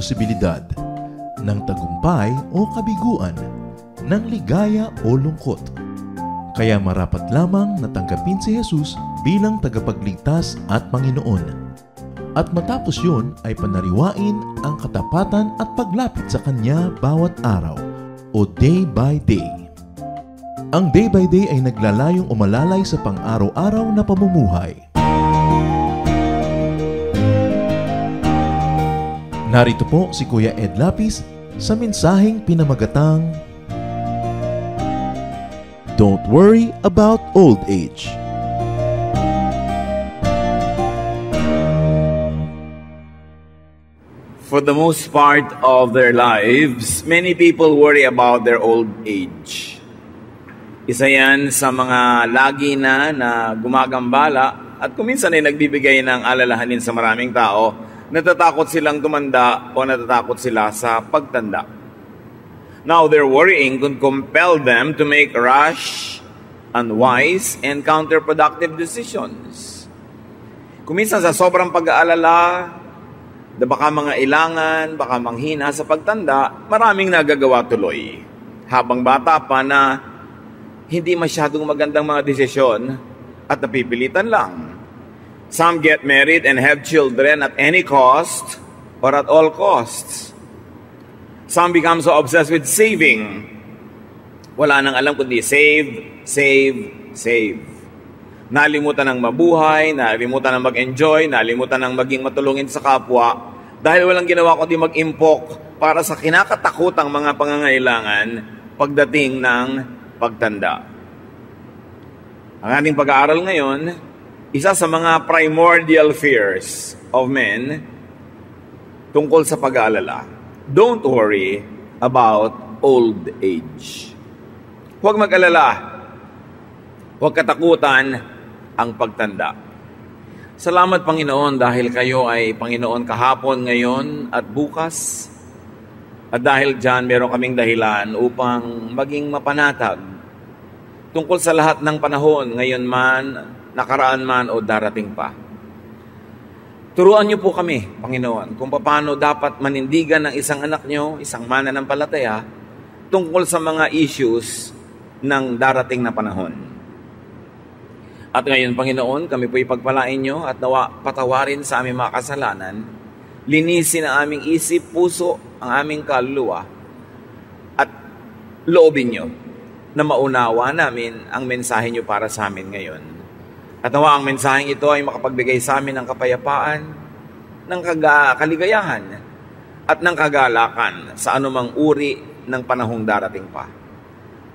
posibilidad ng tagumpay o kabiguan, ng ligaya o lungkot. Kaya marapat lamang na tanggapin si Jesus bilang tagapagligtas at Panginoon. At matapos yun ay panariwain ang katapatan at paglapit sa Kanya bawat araw o day by day. Ang day by day ay naglalayong umalalay sa pang-araw-araw na pamumuhay. Narito po si Kuya Ed Lapis sa mensaheng pinamagatang Don't Worry About Old Age. For the most part of their lives, many people worry about their old age. Isa yan sa mga lagi na gumagambala at kuminsan ay nagbibigay ng alalahanin sa maraming tao. Natatakot silang tumanda o natatakot sila sa pagtanda. Now, their worrying could compel them to make rash, unwise, and counterproductive decisions. Kuminsan sa sobrang pag-aalala, na baka mga ilangan, baka manghina sa pagtanda, maraming nagagawa tuloy. Habang bata pa na hindi masyadong magandang mga desisyon at napipilitan lang. Some get married and have children at any cost or at all costs. Some become so obsessed with saving. Wala nang alam kundi save, save, save. Nalimutan ng mabuhay, nalimutan ng mag-enjoy, nalimutan ng maging matulungin sa kapwa dahil walang ginawa kundi mag-impok para sa kinakatakutang mga pangangailangan pagdating ng pagtanda. Ang ating pag-aaral ngayon, isa sa mga primordial fears of men tungkol sa pag-aalala. Don't worry about old age. Huwag mag-alala. Huwag katakutan ang pagtanda. Salamat Panginoon dahil kayo ay Panginoon kahapon, ngayon at bukas. At dahil dyan meron kaming dahilan upang maging mapanatag tungkol sa lahat ng panahon, ngayon man, nakaraan man o darating pa. Turuan niyo po kami, Panginoon, kung paano dapat manindigan ng isang anak niyo, isang mananampalataya, tungkol sa mga issues ng darating na panahon. At ngayon, Panginoon, kami po ipagpalain niyo at nawa patawarin sa aming mga kasalanan, linisin ang aming isip, puso, ang aming kaluluwa, at loobin niyo na maunawa namin ang mensahe niyo para sa amin ngayon. At nawa ang mensaheng ito ay makapagbigay sa amin ng kapayapaan, ng kaligayahan, at ng kagalakan sa anumang uri ng panahong darating pa.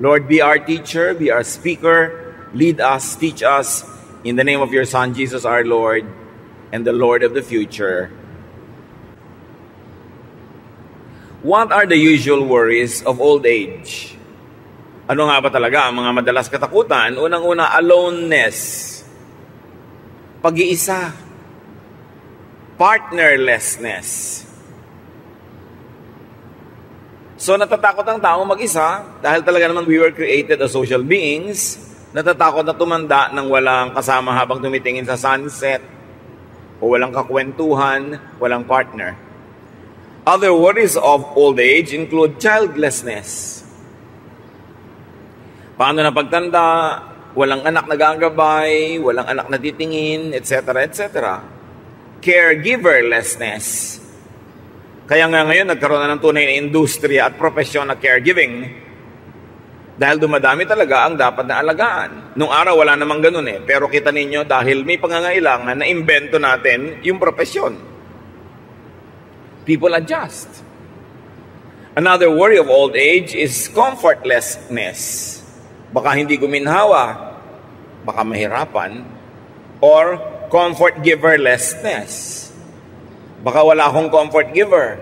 Lord, be our teacher, be our speaker, lead us, teach us, in the name of your Son, Jesus our Lord, and the Lord of the future. What are the usual worries of old age? Ano nga ba talaga ang mga madalas katakutan? Unang-una, aloneness. Pag-iisa. Partnerlessness. So natatakot ang tao mag-isa dahil talaga naman we were created as social beings. Natatakot na tumanda nang walang kasama habang tumitingin sa sunset o walang kakwentuhan, walang partner. Other worries of old age include childlessness. Paano na pagtanda, walang anak na gagabay, walang anak na titingin, etc., etc. Caregiverlessness. Kaya nga ngayon nagkaroon na ng tunay na industriya at profesyon na caregiving. Dahil dumadami talaga ang dapat na alagaan. Nung araw wala namang ganun eh. Pero kita ninyo dahil may pangangailangan na imbento natin yung profesyon. People adjust. Another worry of old age is comfortlessness. Baka hindi guminhawa, baka mahirapan, or comfort giverlessness. Baka wala akong comfort giver.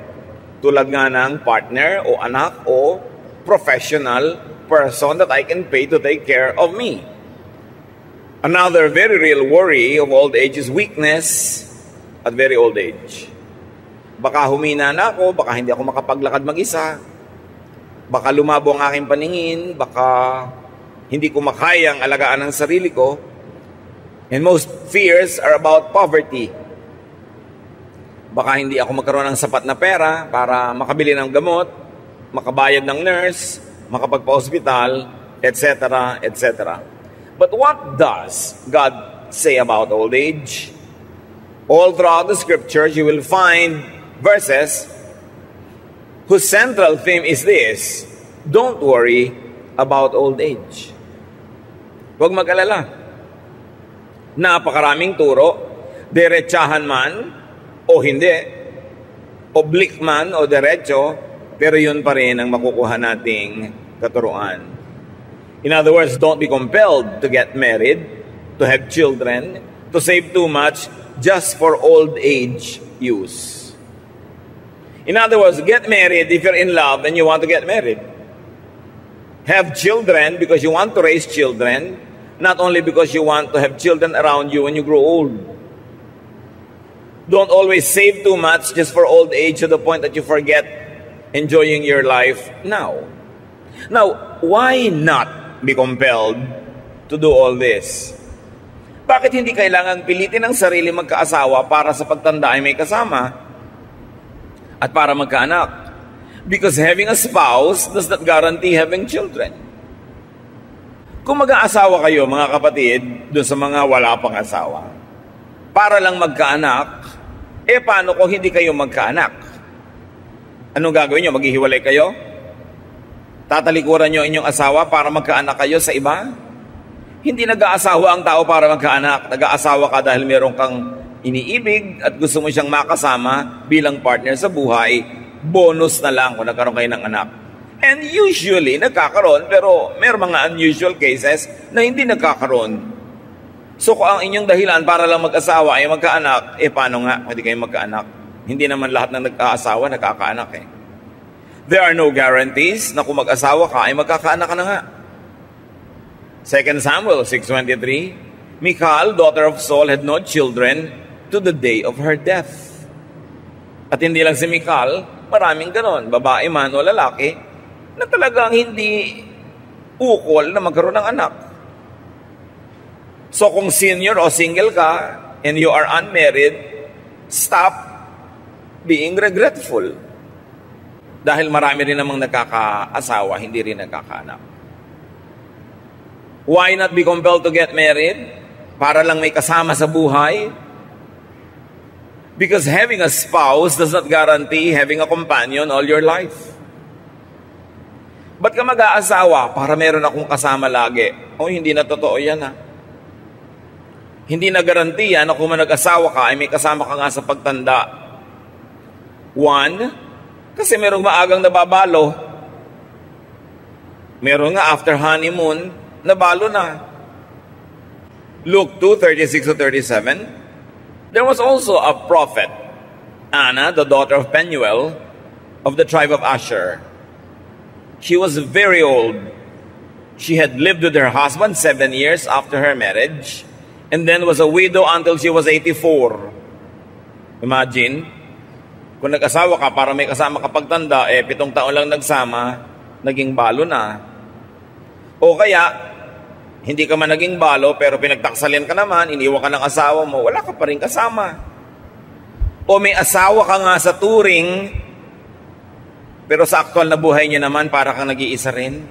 Tulad nga ng partner o anak o professional person that I can pay to take care of me. Another very real worry of old age is weakness at very old age. Baka humina na ako, baka hindi ako makapaglakad mag-isa, baka lumabo ang aking paningin, baka hindi ko makayang alagaan ang sarili ko. And most fears are about poverty. Baka hindi ako magkaroon ng sapat na pera para makabili ng gamot, makabayad ng nurse, makapagpa-hospital, etc., etc. But what does God say about old age? All throughout the scriptures, you will find verses whose central theme is this: don't worry about old age. Huwag mag-alala. Napakaraming turo, diretsahan man o hindi, oblique man o diretso, pero yun pa rin ang makukuha nating katuruan. In other words, don't be compelled to get married, to have children, to save too much just for old age use. In other words, get married if you're in love and you want to get married. Have children because you want to raise children, not only because you want to have children around you when you grow old. Don't always save too much just for old age to the point that you forget enjoying your life now. Now, why not be compelled to do all this? Bakit hindi kailangan pilitin ang sarili magkaasawa para sa pagtanda ay may kasama at para magkaanak? Because having a spouse does not guarantee having children. Kung mag-aasawa kayo, mga kapatid, dun sa mga wala pang asawa, para lang magkaanak, paano kung hindi kayo magkaanak? Anong gagawin nyo? Maghihiwalay kayo? Tatalikuran nyo inyong asawa para magkaanak kayo sa iba? Hindi nag-aasawa ang tao para magkaanak. Nag-aasawa ka dahil meron kang iniibig at gusto mo siyang makasama bilang partner sa buhay. Bonus na lang kung nagkaroon kayo ng anak. And usually, nagkakaroon, pero may mga unusual cases na hindi nagkakaroon. So kung ang inyong dahilan para lang mag-asawa ay magkaanak, paano nga hindi kayo magkaanak? Hindi naman lahat ng nag-aasawa nagkakaanak eh. There are no guarantees na kung mag-asawa ka ay magkakaanak ka na nga. 2 Samuel 6:23, Michal, daughter of Saul, had no children to the day of her death. At hindi lang si Michal, maraming ganon, babae man o lalaki, na talagang hindi ukol na magkaroon ng anak. So kung senior o single ka and you are unmarried, stop being regretful. Dahil marami rin namang nakakaasawa, hindi rin nakakaanak. Why not be compelled to get married? Para lang may kasama sa buhay? Because having a spouse does not guarantee having a companion all your life. Ba't ka mag-aasawa para meron akong kasama lagi? Hindi na totoo yan ha. Hindi na garantiya na kung nag-asawa ka ay may kasama ka nga sa pagtanda. One, kasi merong maagang nababalo. Meron nga after honeymoon, nabalo na. Luke 2:36-37, there was also a prophet, Anna, the daughter of Penuel, of the tribe of Asher. She was very old. She had lived with her husband 7 years after her marriage, and then was a widow until she was 84. Imagine, kung nag-asawa ka para may kasama kapag tanda, 7 taon lang nagsama, naging balo na. O kaya, hindi ka man naging balo, pero pinagtaksalin ka naman, iniwan ka ng asawa mo, wala ka pa rin kasama. O may asawa ka nga sa turing, pero sa aktual na buhay niya naman, para kang nag-iisa rin.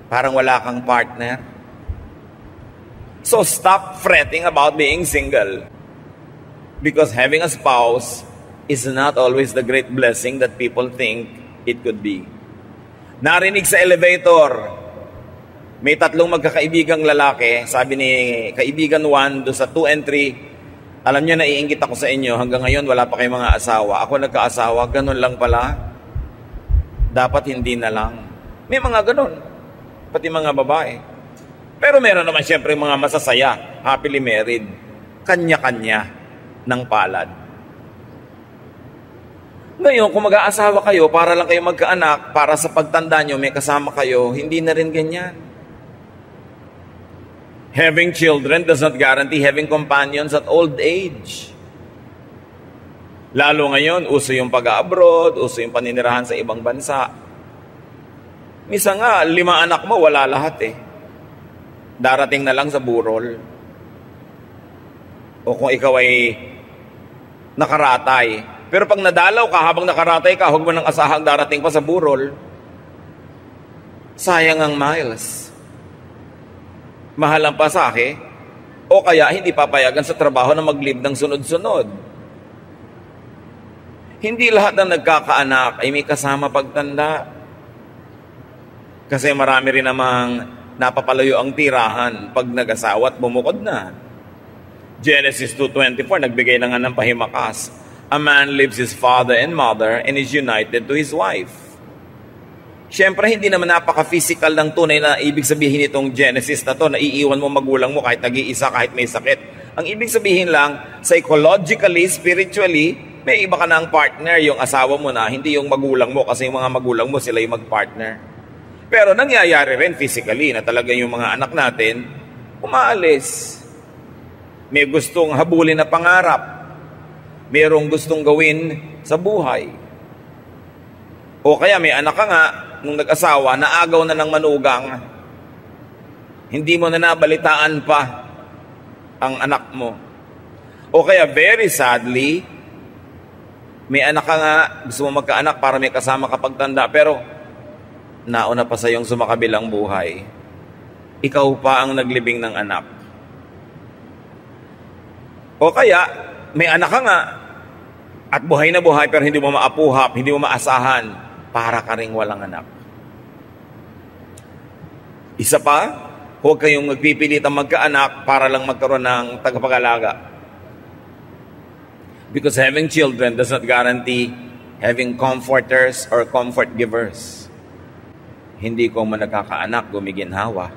Parang wala kang partner. So stop fretting about being single. Because having a spouse is not always the great blessing that people think it could be. Narinig sa elevator, may 3 magkakaibigang lalaki, sabi ni kaibigan 1 doon sa 2 and 3, alam niyo, naiinggit ako sa inyo, hanggang ngayon wala pa kayong mga asawa. Ako nagkaasawa, ganun lang pala. Dapat hindi na lang. May mga ganun, pati mga babae. Pero meron naman siyempre mga masasaya, happily married, kanya-kanya ng palad. Ngayon, kung mag-aasawa kayo para lang kayo magkaanak, para sa pagtanda nyo may kasama kayo, hindi na rin ganyan. Having children does not guarantee having companions at old age. Lalo ngayon, uso yung pag-abroad, uso yung paninirahan sa ibang bansa. Misa nga, 5 anak mo, wala lahat eh. Darating na lang sa burol. O kung ikaw ay nakaratay. Pero pag nadalaw ka habang nakaratay ka, huwag mo nang asahang darating pa sa burol. Sayang ang miles. Mahal ang pasahe, o kaya hindi papayagan sa trabaho na mag-leave ng sunod-sunod. Hindi lahat ng nagkakaanak ay may kasama pagtanda. Kasi marami rin namang napapalayo ang tirahan pag nag-asawa at bumukod na. Genesis 2:24, nagbigay na nga ng pahimakas. A man leaves his father and mother and is united to his wife. Siyempre, hindi naman napaka-physical ng tunay na ibig sabihin itong Genesis na to, na iiwan mo magulang mo kahit nag-iisa, kahit may sakit. Ang ibig sabihin lang, psychologically, spiritually, may iba ka na ang partner, yung asawa mo na, hindi yung magulang mo, kasi yung mga magulang mo, sila yung mag-partner. Pero nangyayari rin physically na talaga yung mga anak natin, umaalis. May gustong habulin na pangarap. Mayroong gustong gawin sa buhay. O kaya may anak ka nga, nung nag-asawa, naagaw na ng manugang. Hindi mo na nabalitaan pa ang anak mo. O kaya very sadly, may anak ka nga, gusto mo magkaanak para may kasama kapag tanda, pero nauna pa sa iyong sumakabilang buhay. Ikaw pa ang naglibing ng anak. O kaya, may anak ka nga, at buhay na buhay, pero hindi mo maapuhap, hindi mo maasahan, para ka ring walang anak. Isa pa, huwag kayong magpipilitang magkaanak para lang magkaroon ng tagapag-alaga. Because having children does not guarantee having comforters or comfort givers. Hindi ko man nagkakaanak, gumiginhawa.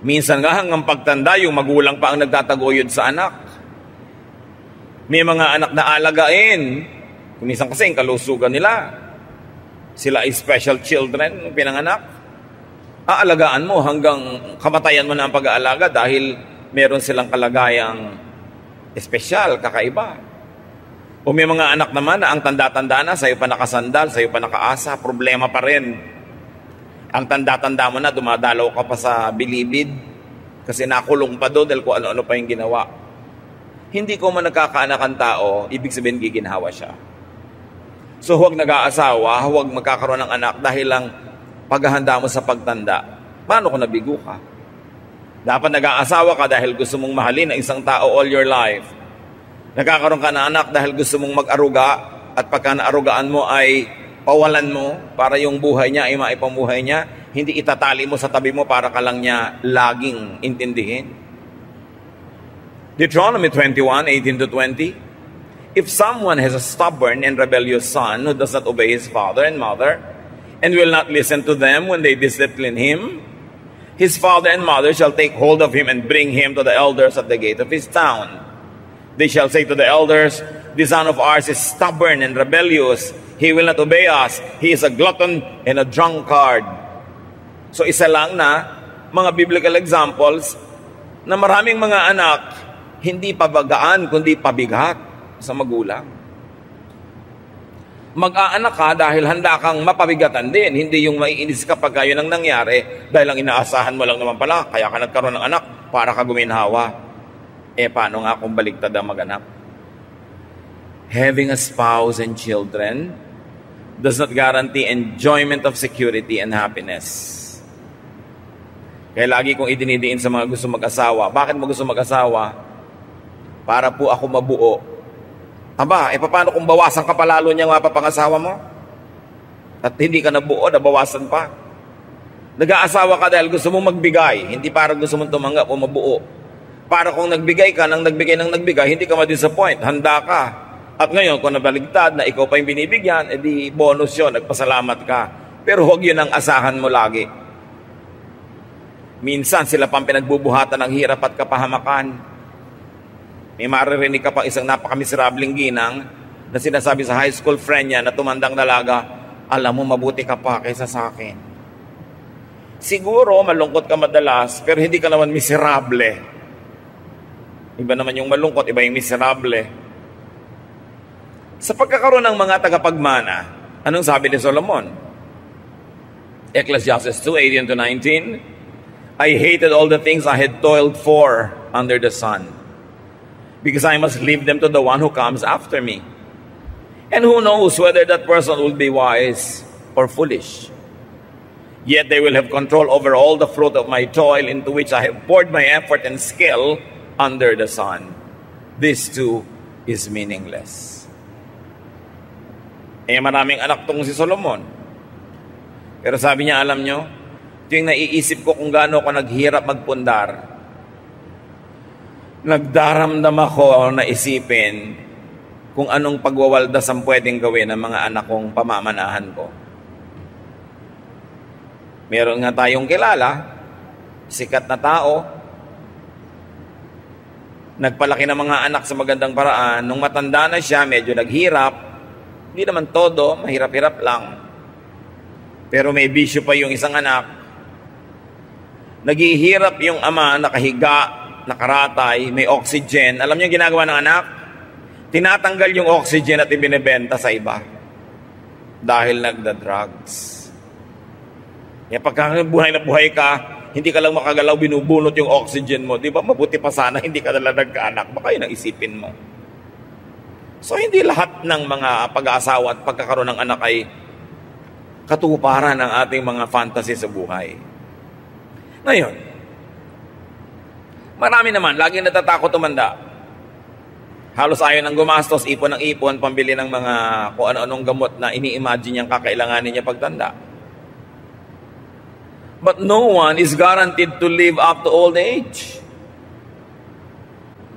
Minsan nga hanggang pagtanda, yung magulang pa ang nagtataguyod sa anak. May mga anak na alagain. Minsan kasi yung kalusugan nila. Sila ay special children, pinanganak. Aalagaan mo hanggang kamatayan mo na ang pag-aalaga dahil meron silang kalagayang espesyal, kakaiba. O may mga anak naman na ang tanda-tanda na, sa'yo pa nakasandal, sa'yo pa nakaasa, problema pa rin. Ang tanda-tanda mo na, dumadalaw ka pa sa bilibid kasi nakulong pa doon dahil kung ano-ano pa yung ginawa. Hindi ko man nagkakaanak ang tao, ibig sabihin giginhawa siya. So huwag nag-aasawa, huwag magkakaroon ng anak dahil lang paghahanda mo sa pagtanda. Paano kung nabigo ka? Dapat nag-aasawa ka dahil gusto mong mahalin ang isang tao all your life. Nagkakaroon ka ng anak dahil gusto mong mag-aruga at pagka naarugaan mo ay pawalan mo para yung buhay niya ay maipamuhay niya. Hindi itatali mo sa tabi mo para ka lang niya laging intindihin. Deuteronomy 21:18-20. If someone has a stubborn and rebellious son who does not obey his father and mother and will not listen to them when they discipline him, his father and mother shall take hold of him and bring him to the elders at the gate of his town. They shall say to the elders, "This son of ours is stubborn and rebellious. He will not obey us. He is a glutton and a drunkard." So isa lang na mga biblical examples na maraming mga anak hindi pabagaan kundi pabigat sa magulang. Mag-aanak ka dahil handa kang mapabigatan din. Hindi yung maiinis ka pag yun ang nangyari dahil ang inaasahan mo lang naman pala, kaya ka nagkaroon ng anak para ka guminhawa. Paano nga kung baliktad ang mag-anak? Having a spouse and children does not guarantee enjoyment of security and happiness. Kaya lagi kong idinidiin sa mga gusto mag-asawa. Bakit mo gusto mag-asawa? Para po ako mabuo. Aba, paano kung bawasan ka palalo niya nga papangasawa mo? At hindi ka nabuo, nabawasan pa. Nag-aasawa ka dahil gusto mong magbigay, hindi para gusto mong tumanggap o mabuo. Para kung nagbigay ka, nang nagbigay, hindi ka ma-disappoint, handa ka. At ngayon, kung nabaligtad na ikaw pa yung binibigyan, edi bonus yun, nagpasalamat ka. Pero huwag yun ang asahan mo lagi. Minsan, sila pang pinagbubuhatan ng hirap at kapahamakan. May maririnig ka pa isang napakamiserableng ginang na sinasabi sa high school friend niya na tumandang dalaga, "Alam mo, mabuti ka pa kaysa sa akin." Siguro, malungkot ka madalas, pero hindi ka naman miserable. Iba naman yung malungkot, iba yung miserable. Sa pagkakaroon ng mga tagapagmana, anong sabi ni Solomon? Ecclesiastes 2:18-19, "I hated all the things I had toiled for under the sun, because I must leave them to the one who comes after me. And who knows whether that person will be wise or foolish. Yet they will have control over all the fruit of my toil into which I have poured my effort and skill under the sun. This too is meaningless. Maraming anak tong si Solomon. Pero sabi niya, alam nyo, ito yung naiisip ko kung gaano ako naghirap magpundar. Nagdaramdam ako na isipin kung anong pagwawaldas ang pwedeng gawin ng mga anak kong pamamanahan ko. Meron nga tayong kilala, sikat na tao, nagpalaki ng mga anak sa magandang paraan. Nung matanda na siya, medyo naghirap. Hindi naman todo, mahirap-hirap lang. Pero may bisyo pa yung isang anak. Naghihirap yung ama, nakahiga, nakaratay, may oxygen. Alam niyo yung ginagawa ng anak? Tinatanggal yung oxygen at ibinebenta sa iba. Dahil nagda-drugs. Kaya pagka buhay na buhay ka, hindi ka lang makagalaw, binubunot yung oxygen mo. Di ba? Mabuti pa sana, hindi ka nalang nagkaanak. Baka yun ang isipin mo. So, hindi lahat ng mga pag-aasawa at pagkakaroon ng anak ay katuparan ng ating mga fantasy sa buhay. Ngayon, marami naman, laging natatakot tumanda. Halos ayaw nang gumastos, ipon ng ipon, pambili ng mga kung ano-anong gamot na ini-imagine niyang kakailanganin niya pagtanda. But no one is guaranteed to live up to old age.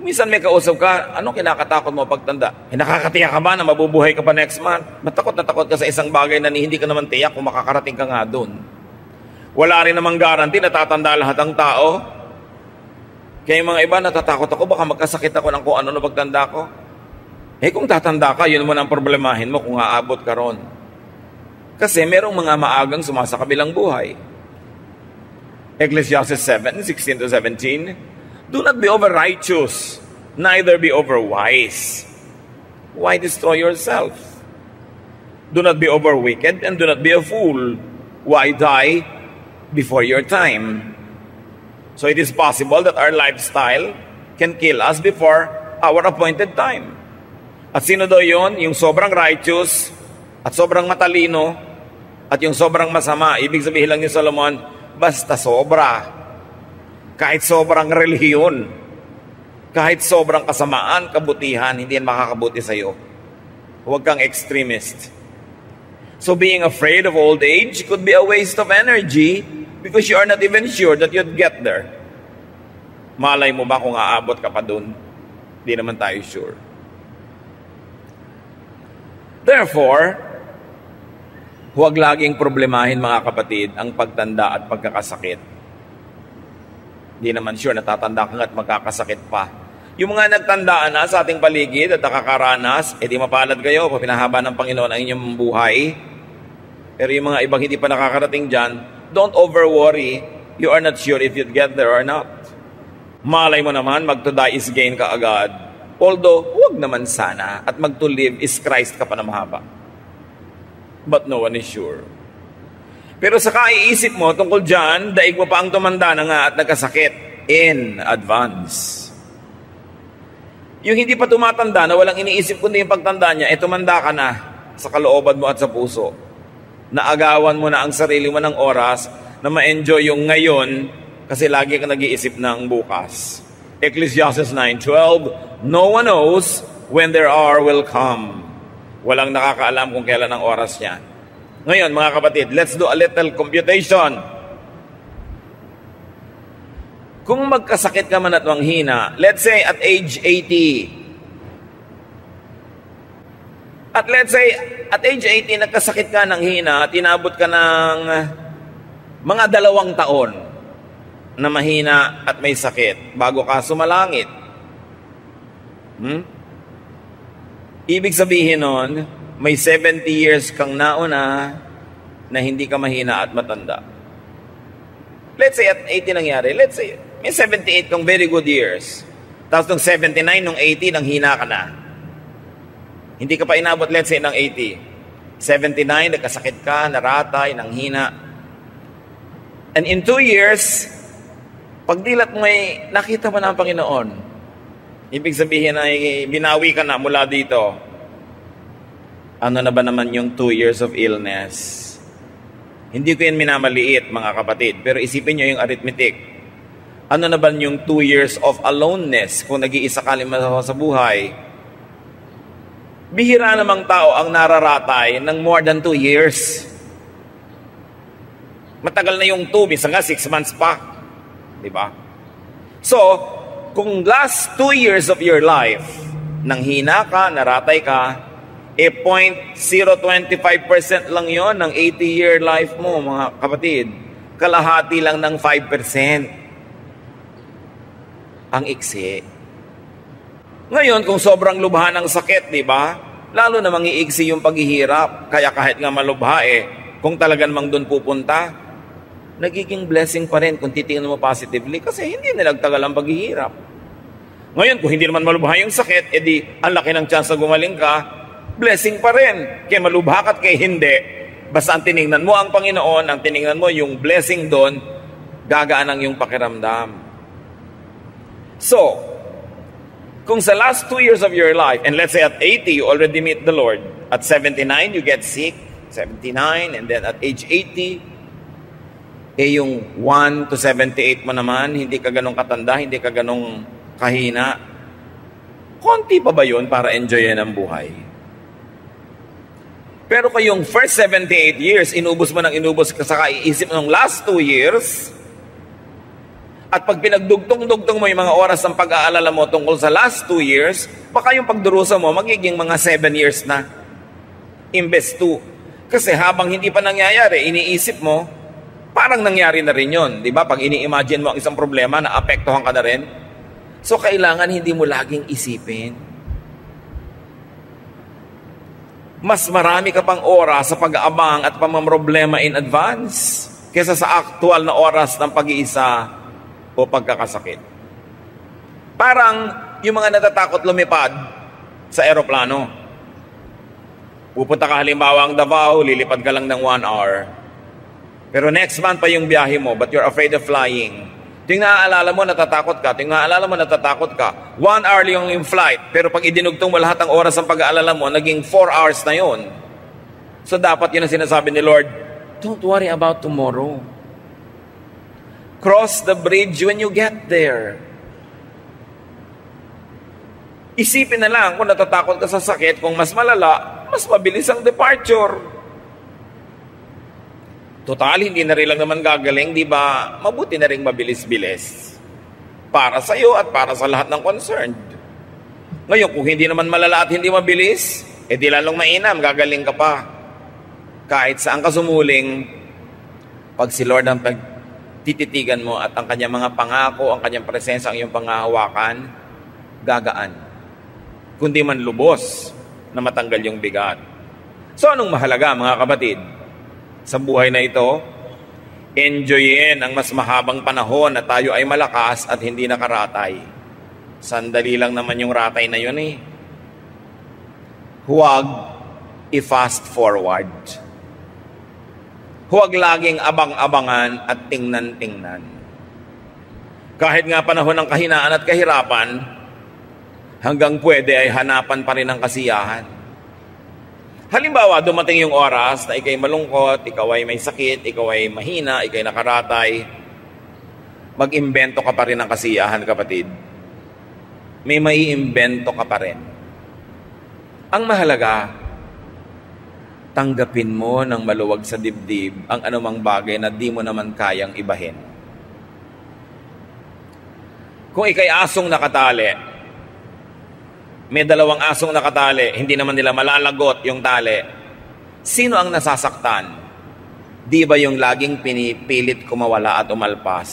Minsan may kausap ka, anong kinakatakot mo pagtanda? Nakakatiyak ka ba na mabubuhay ka pa next month? Matakot na takot ka sa isang bagay na hindi ka naman tiyak kung makakarating ka nga doon. Wala rin namang guarantee na tatanda lahat ang tao. Kaya yung mga iba, natatakot ako, baka magkasakit ako ng kung ano na pagtanda ko. Kung tatanda ka, yun mo nang problemahin mo kung aabot ka ron. Kasi merong mga maagang sumasakabilang buhay. Ecclesiastes 7:16-17, do not be over-righteous, neither be over-wise. Why destroy yourself? Do not be over-wicked, and do not be a fool. Why die before your time? So it is possible that our lifestyle can kill us before our appointed time. At sino daw yun? Yung sobrang righteous at sobrang matalino at yung sobrang masama. Ibig sabihin lang ni Solomon, basta sobra. Kahit sobrang relihiyon, kahit sobrang kasamaan, kabutihan, hindi yan makakabuti sa'yo. Huwag kang extremist. So being afraid of old age could be a waste of energy because you are not even sure that you'd get there. Malay mo ba kung aabot ka pa dun? Di naman tayo sure. Therefore, huwag laging problemahin mga kapatid ang pagtanda at pagkakasakit. Di naman sure natatanda ka at magkakasakit pa. Yung mga nagtandaan na sa ating paligid at nakakaranas, di mapalad kayo, pinahaba ng Panginoon ang inyong buhay. Pero yung mga ibang hindi pa nakakarating dyan, don't over-worry. You are not sure if you'd get there or not. Malay mo naman, mag-to die is gain ka agad. Although, huwag naman sana. At mag-to live is Christ ka pa na mahaba. But no one is sure. Pero sa kaiisip mo tungkol dyan, daig mo pa ang tumanda na nga at nagkasakit in advance. Yung hindi pa tumatanda na walang iniisip kundi yung pagtanda niya, tumanda ka na sa kalooban mo at sa puso. Naagawan mo na ang sarili mo ng oras na ma-enjoy yung ngayon kasi lagi ka nag-iisip ng bukas. Ecclesiastes 9:12, no one knows when their hour will come. Walang nakakaalam kung kailan ang oras niya. Ngayon, mga kapatid, let's do a little computation. Kung magkasakit ka man at manghina, let's say at age 80, at let's say, at age 80, nagkasakit ka ng hina at inabot ka ng mga 2 taon na mahina at may sakit bago ka sumalangit. Ibig sabihin nun, may 70 years kang nauna na hindi ka mahina at matanda. Let's say at 80 nangyari. Let's say, may 78 kang very good years. Tapos nung 79, nung 80, nang hina ka na. Hindi ka pa inabot, let's say, ng 80. 79, nagkasakit ka, naratay, nanghina. And in 2 years, pagdilat mo ay nakita mo na ang Panginoon. Ibig sabihin ay binawi ka na mula dito. Ano na ba naman yung 2 years of illness? Hindi ko yan minamaliit, mga kapatid, pero isipin nyo yung arithmetic. Ano na ba yung 2 years of aloneness kung nag-iisa ka sa buhay? Bihira namang tao ang nararatay ng more than 2 years. Matagal na yung 2, minsan nga 6 months pa. Diba? So, kung last 2 years of your life, nang hina ka, naratay ka, 0.025% lang yon ng 80-year life mo, mga kapatid. Kalahati lang ng 5%. Ang iksi. Ngayon, kung sobrang lubha ng sakit, di ba? Lalo na mangiiksi yung paghihirap. Kaya kahit nga malubha kung talagang mang doon pupunta, nagiging blessing pa rin kung titingnan mo positively kasi hindi na nagtagal ang paghihirap. Ngayon, kung hindi naman malubha yung sakit, edi ang laki ng chance na gumaling ka, blessing pa rin. Kaya malubha ka at kaya hindi. Basta ang tinignan mo ang Panginoon, ang tinignan mo yung blessing doon, gagaan ang yung pakiramdam. So, kung sa last 2 years of your life, and let's say at 80, you already meet the Lord. At 79, you get sick. 79, and then at age 80, yung 1 to 78 mo naman, hindi ka ganong katanda, hindi ka ganong kahina. Konti pa ba yun para enjoyin ang buhay? Pero kayong first 78 years, inubos mo ng inubos ka sa kaiisip ng last 2 years, at pag pinagdugtong-dugtong mo yung mga oras ng pag-aalala mo tungkol sa last 2 years, baka yung pagdurusa mo magiging mga 7 years na. Imbes 2. Kasi habang hindi pa nangyayari, iniisip mo, parang nangyari na rin yun. Diba? Pag ini-imagine mo ang isang problema, naapektuhan ka na rin. So, kailangan hindi mo laging isipin. Mas marami ka pang oras sa pag-aabang at pamamroblema in advance kaysa sa aktual na oras ng pag-iisa o pagkakasakit. Parang yung mga natatakot lumipad sa eroplano. Pupunta ka halimbawa ang Davao, lilipad ka lang ng 1 hour. Pero next month pa yung biyahe mo, but you're afraid of flying. Ito yung naaalala mo, natatakot ka. Ito yung naaalala mo, natatakot ka. 1 hour yung flight, pero pag idinugtong mo lahat ng oras ng pag-aalala mo, naging 4 hours na yun. So dapat yun ang sinasabi ni Lord, don't worry about tomorrow. Cross the bridge when you get there. Isipin na lang kung natatakot ka sa sakit, kung mas malala, mas mabilis ang departure. Total, hindi na rin lang naman gagaling, di ba? Mabuti na rin mabilis-bilis. Para sa iyo at para sa lahat ng concerned. Ngayon, kung hindi naman malala at hindi mabilis, di lalong mainam, gagaling ka pa. Kahit saan ka sumuling, pag si Lord ang pagtititigan mo at ang kanyang mga pangako, ang kanyang presensya, ang iyong pangahawakan, gagaan. Kundi man lubos na matanggal yung bigat. So, anong mahalaga, mga kapatid? Sa buhay na ito, enjoyin ang mas mahabang panahon na tayo ay malakas at hindi nakaratay. Sandali lang naman yung ratay na yun Huwag i-fast forward. Huwag laging abang-abangan at tingnan-tingnan. Kahit nga panahon ng kahinaan at kahirapan, hanggang pwede ay hanapan pa rin ang kasiyahan. Halimbawa, dumating yung oras na ikay malungkot, ikaw ay may sakit, ikaw ay mahina, ikay nakaratay, mag-imbento ka pa rin ng kasiyahan, kapatid. May maiimbento ka pa rin. Ang mahalaga, tanggapin mo ng maluwag sa dibdib ang anumang bagay na di mo naman kayang ibahin. Kung ikay asong nakatali, may 2 asong nakatali, hindi naman nila malalagot yung tali. Sino ang nasasaktan? Di ba yung laging pinipilit kumawala at umalpas?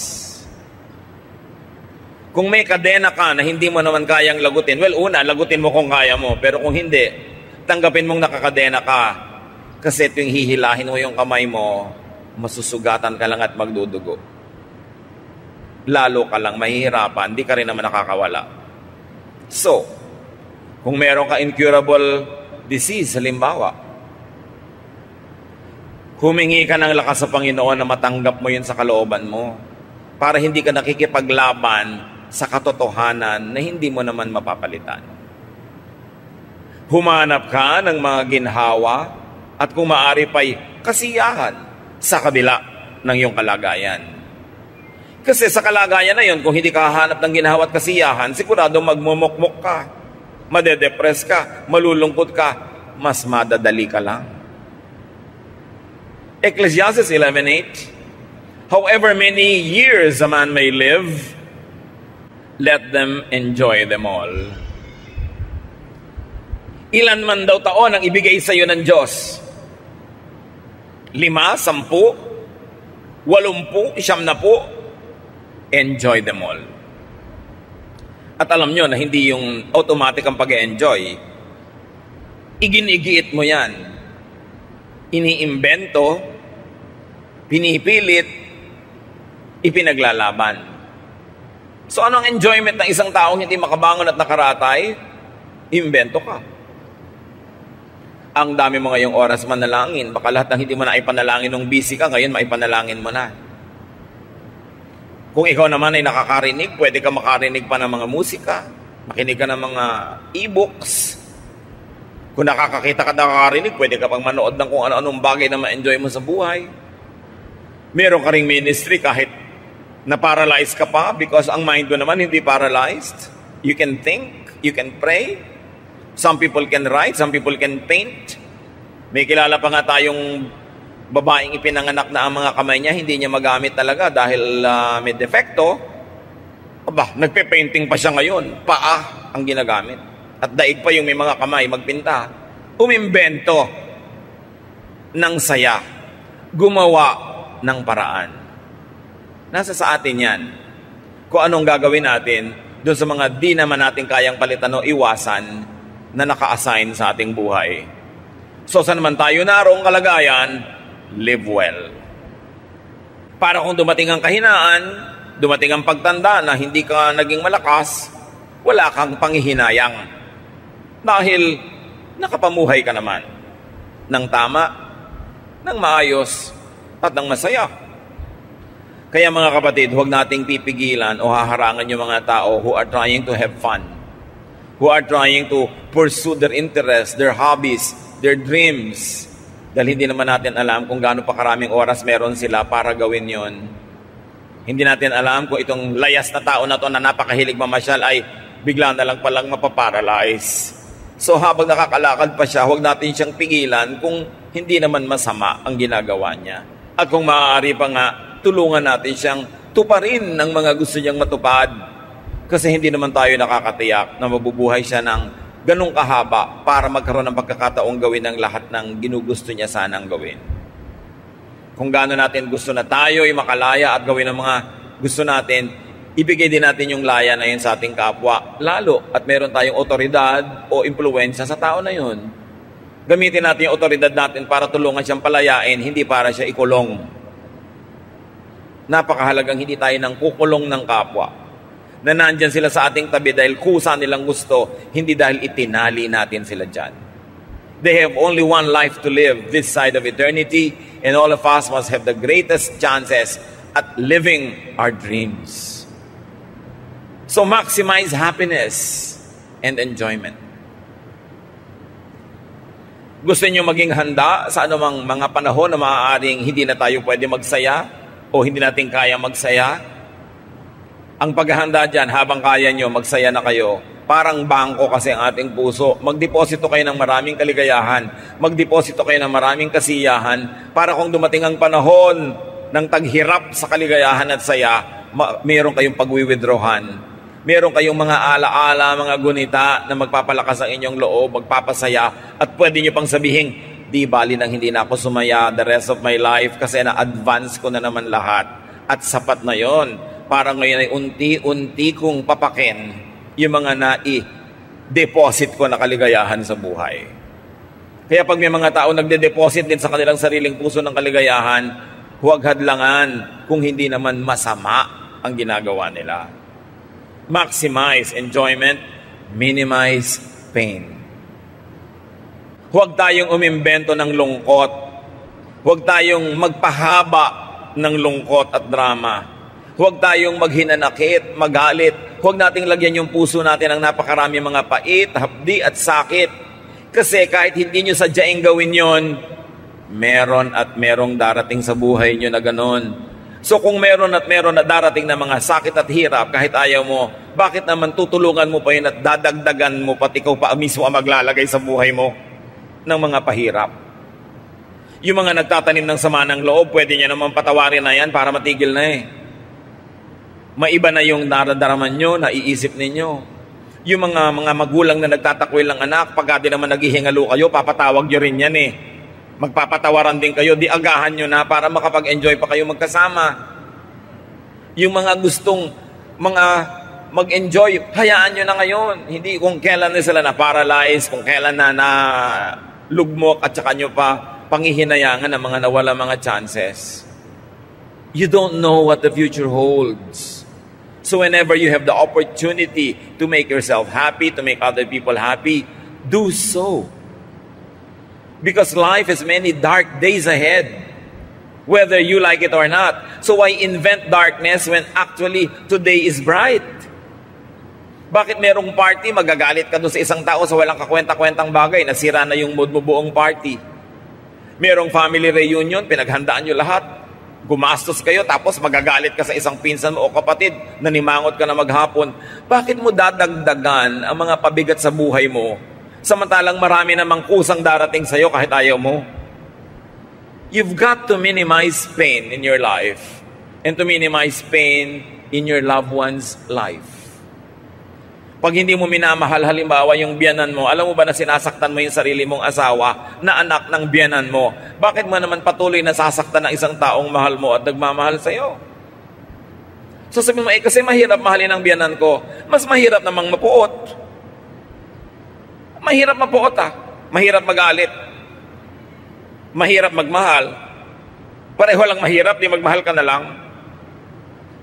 Kung may kadena ka na hindi mo naman kayang lagutin, well, una, lagutin mo kung kaya mo. Pero kung hindi, tanggapin mong nakakadena ka. Kasi ito yung hihilahin mo yung kamay mo, masusugatan ka lang at magdudugo. Lalo ka lang mahihirapan, di ka rin naman nakakawala. So, kung meron ka incurable disease, halimbawa, humingi ka ng lakas sa Panginoon na matanggap mo yun sa kalooban mo para hindi ka nakikipaglaban sa katotohanan na hindi mo naman mapapalitan. Humanap ka ng mga ginhawa at kung maaari pa'y kasiyahan sa kabila ng iyong kalagayan. Kasi sa kalagayan na yun, kung hindi ka hahanap ng ginhawa at kasiyahan, sigurado magmumukmuk ka, madedepress ka, malulungkot ka, mas madadali ka lang. Ecclesiastes 11:8, however many years a man may live, let them enjoy them all. Ilan man daw taon ang ibigay sa iyo ng Diyos? 5, 10, 80, 90, enjoy them all. At alam nyo na hindi yung automatic ang pag-enjoy. Iginigiit mo yan. Iniimbento, pinipilit, ipinaglalaban. So ano ang enjoyment ng isang taong hindi makabangon at nakaratay? Imbento ka. Ang dami mo ngayong oras manalangin. Baka lahat ng hindi mo na ipanalangin nung busy ka, ngayon maipanalangin mo na. Kung ikaw naman ay nakakarinig, pwede ka makarinig pa ng mga musika, makinig ka ng mga e-books. Kung nakakakita ka nakakarinig, pwede ka pang manood ng kung ano-anong bagay na ma-enjoy mo sa buhay. Meron ka ring ministry kahit na-paralyze ka pa because ang mind mo naman hindi paralyzed. You can think, you can pray. Some people can write, some people can paint. May kilala pa nga tayong babaeng ipinanganak na ang mga kamay niya, hindi niya magamit talaga dahil may defekto. Aba, nagpe-painting pa siya ngayon. Paa ang ginagamit. At daig pa yung may mga kamay magpinta. Umimbento ng saya. Gumawa ng paraan. Nasa sa atin yan. Kung anong gagawin natin doon sa mga di naman natin kayang palitan o iwasan na naka-assign sa ating buhay. So saan naman tayo naroong kalagayan? Live well. Para kung dumating ang kahinaan, dumating ang pagtanda na hindi ka naging malakas, wala kang panghihinayang. Dahil nakapamuhay ka naman ng tama, ng maayos, at ng masaya. Kaya mga kapatid, huwag nating pipigilan o haharangan yung mga tao who are trying to have fun, who are trying to pursue their interests, their hobbies, their dreams. Dahil hindi naman natin alam kung gaano pa karaming oras meron sila para gawin yon. Hindi natin alam kung itong layas na tao na to na napakahilig mamasyal ay bigla na lang palang mapaparalyze. So habang nakakalakad pa siya, huwag natin siyang pigilan kung hindi naman masama ang ginagawa niya. At kung maaari pa nga, tulungan natin siyang tuparin ng mga gusto niyang matupad. Kasi hindi naman tayo nakakatiyak na mabubuhay siya ng ganong kahaba para magkaroon ng pagkakataong gawin ng lahat ng ginugusto niya sanang gawin. Kung gaano natin gusto na tayo ay makalaya at gawin ang mga gusto natin, ibigay din natin yung laya na yun sa ating kapwa. Lalo at meron tayong otoridad o impluwensya sa tao na yun. Gamitin natin yung otoridad natin para tulungan siyang palayain, hindi para siya ikulong. Napakahalagang hindi tayo nang kukulong ng kapwa. Na nandyan sila sa ating tabi dahil kusa nilang gusto, hindi dahil itinali natin sila dyan. They have only one life to live this side of eternity, and all of us must have the greatest chances at living our dreams. So maximize happiness and enjoyment. Gusto niyo maging handa sa anumang mga panahon na maaaring hindi na tayo pwede magsaya o hindi natin kaya magsaya? Ang paghahanda dyan, habang kaya nyo, magsaya na kayo. Parang bangko kasi ang ating puso. Magdeposito kayo ng maraming kaligayahan. Magdeposito kayo ng maraming kasiyahan. Para kung dumating ang panahon ng taghirap sa kaligayahan at saya, mayroon kayong pag-withdrawhan. Mayroon kayong mga alaala, mga gunita na magpapalakas ang inyong loob, magpapasaya. At pwede nyo pang sabihin, di bali nang hindi na ako sumaya the rest of my life kasi na-advance ko na naman lahat. At sapat na yon. Para ngayon ay unti-unti kong papakin yung mga nai-deposit ko na kaligayahan sa buhay. Kaya pag may mga tao nagde-deposit din sa kanilang sariling puso ng kaligayahan, huwag hadlangan kung hindi naman masama ang ginagawa nila. Maximize enjoyment, minimize pain. Huwag tayong umimbento ng lungkot. Huwag tayong magpahaba ng lungkot at drama. Huwag tayong maghinanakit, magalit. Huwag nating lagyan yung puso natin ng napakarami mga pait, hapdi at sakit. Kasi kahit hindi nyo sadyaing gawin yon, meron at merong darating sa buhay nyo na ganon. So kung meron at meron na darating na mga sakit at hirap, kahit ayaw mo, bakit naman tutulungan mo pa yun at dadagdagan mo pati ikaw pa mismo ang maglalagay sa buhay mo ng mga pahirap? Yung mga nagtatanim ng sama ng loob, pwede niya naman patawarin na yan para matigil na eh. Maiba na yung nararamdaman nyo, naiisip ninyo. Yung mga magulang na nagtatakwil ng anak, pagka di naman naghihingalo kayo, papatawag nyo rin yan eh. Magpapatawaran din kayo, di agahan nyo na para makapag-enjoy pa kayo magkasama. Yung mga gustong mag-enjoy, hayaan nyo na ngayon. Hindi kung kailan na sila na-paralyze, kung kailan na lugmok at saka nyo pa pangihinayangan ng mga nawala mga chances. You don't know what the future holds. So whenever you have the opportunity to make yourself happy, to make other people happy, do so. Because life has many dark days ahead, whether you like it or not. So why invent darkness when actually today is bright? Bakit merong party, magagalit ka doon sa isang tao sa walang kakwenta-kwentang bagay, nasira na yung mood mo buong party. Merong family reunion, pinaghandaan nyo lahat. Gumastos kayo, tapos magagalit ka sa isang pinsan mo o kapatid, nanimangot ka na maghapon. Bakit mo dadagdagan ang mga pabigat sa buhay mo, samantalang marami namang kusang darating sa'yo kahit ayaw mo? You've got to minimize pain in your life and to minimize pain in your loved one's life. Pag hindi mo minamahal, halimbawa yung biyanan mo, alam mo ba na sinasaktan mo yung sarili mong asawa na anak ng biyanan mo? Bakit mo naman patuloy na sasaktan ng isang taong mahal mo at nagmamahal sa'yo? So sabi mo, kasi mahirap mahalin ang biyanan ko. Mas mahirap namang mapuot. Mahirap mapuot Mahirap magalit. Mahirap magmahal. Pareho lang mahirap, di magmahal ka na lang.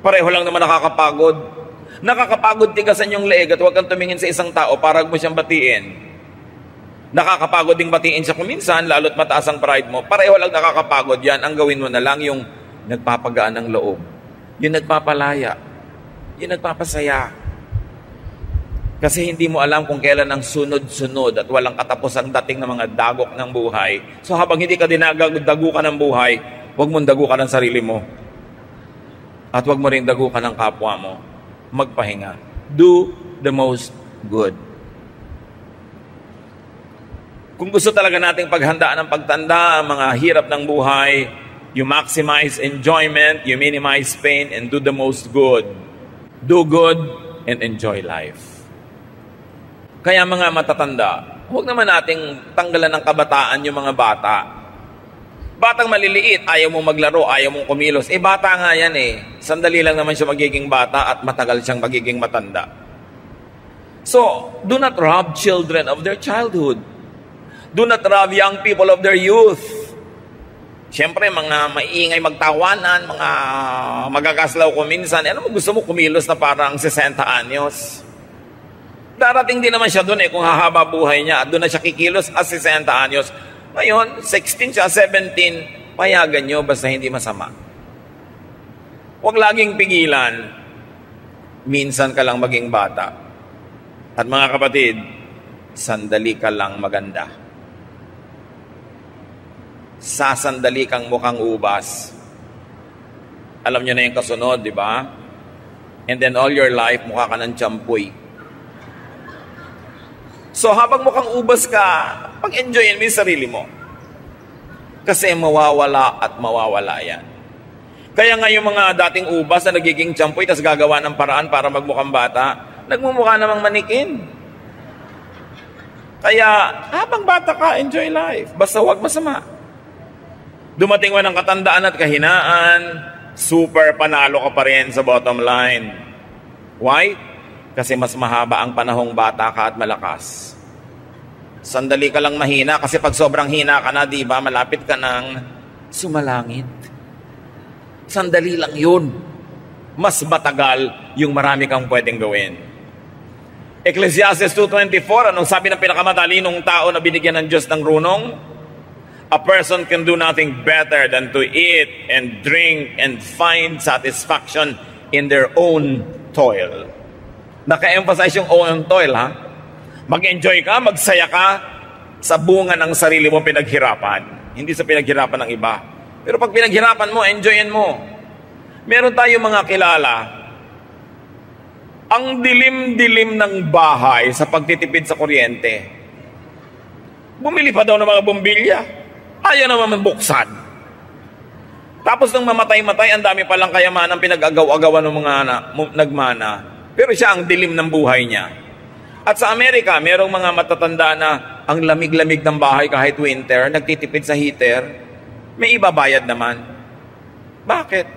Pareho lang naman nakakapagod. Nakakapagod tigasan yung leeg at huwag kang tumingin sa isang tao para mo siyang batiin. Nakakapagod ding batiin siya kuminsan, lalo't mataas ang pride mo. Pareho lang nakakapagod yan. Ang gawin mo na lang yung nagpapagaan ng loob. Yung nagpapalaya. Yung nagpapasaya. Kasi hindi mo alam kung kailan ang sunod-sunod at walang katapos ang dating ng mga dagok ng buhay. So habang hindi ka dinadagukan ng buhay, huwag mong dagukan ng sarili mo. At huwag mo rin dagukan ng kapwa mo. Magpahinga. Do the most good. Kung gusto talaga nating paghandaan ng pagtanda, ang mga hirap ng buhay, you maximize enjoyment, you minimize pain, and do the most good. Do good and enjoy life. Kaya mga matatanda, huwag naman nating tanggalan ng kabataan yung mga bata. Batang maliliit, ayaw mong maglaro, ayaw mong kumilos. Bata nga yan Sandali lang naman siya magiging bata at matagal siyang magiging matanda. So, do not rob children of their childhood. Do not rob young people of their youth. Siyempre, mga maingay magtawanan, mga magagaslaw ko minsan. Ano mo gusto mo kumilos na parang 60 anyos? Darating din naman siya doon kung hahaba buhay niya. Doon na siya kikilos at 60 anyos. Ngayon, 16 siya, 17, payagan nyo basta hindi masama. Huwag laging pigilan. Minsan ka lang maging bata. At mga kapatid, sandali ka lang maganda. Sasandali kang mukhang ubas. Alam nyo na yung kasunod, di ba? And then all your life, mukha ka ng tiyampoy. So habang mukhang ubas ka, pag-enjoyin mo yung sarili mo. Kasi mawawala at mawawala yan. Kaya nga yung mga dating ubas na nagiging tiyampoy tas gagawa ng paraan para magmukhang bata, nagmumukha namang manikin. Kaya habang bata ka, enjoy life. Basta huwag masama. Dumating mo ng katandaan at kahinaan, super panalo ka pa rin sa bottom line. Why? Kasi mas mahaba ang panahong bata ka at malakas. Sandali ka lang mahina kasi pag sobrang hina ka na, di ba, malapit ka ng sumalangit. Sandali lang yun. Mas matagal yung marami kang pwedeng gawin. Ecclesiastes 2:24, anong sabi ng pinakamatalinong tao na binigyan ng Diyos ng runong? A person can do nothing better than to eat and drink and find satisfaction in their own toil. Naka-emphasize yung own toil, ha? Mag-enjoy ka, magsaya ka sa bunga ng sarili mo pinaghirapan. Hindi sa pinaghirapan ng iba. Pero pag pinaghirapan mo, enjoyin mo. Meron tayong mga kilala, ang dilim-dilim ng bahay sa pagtitipid sa kuryente. Bumili pa daw ng mga bombilya. Ayaw naman buksan. Tapos nung mamatay-matay, ang dami palang kayamanang pinag-agaw-agawan ng mga nagmana. Pero siya ang dilim ng buhay niya. At sa Amerika, merong mga matatanda na ang lamig-lamig ng bahay kahit winter, nagtitipid sa heater, may ibabayad naman. Bakit?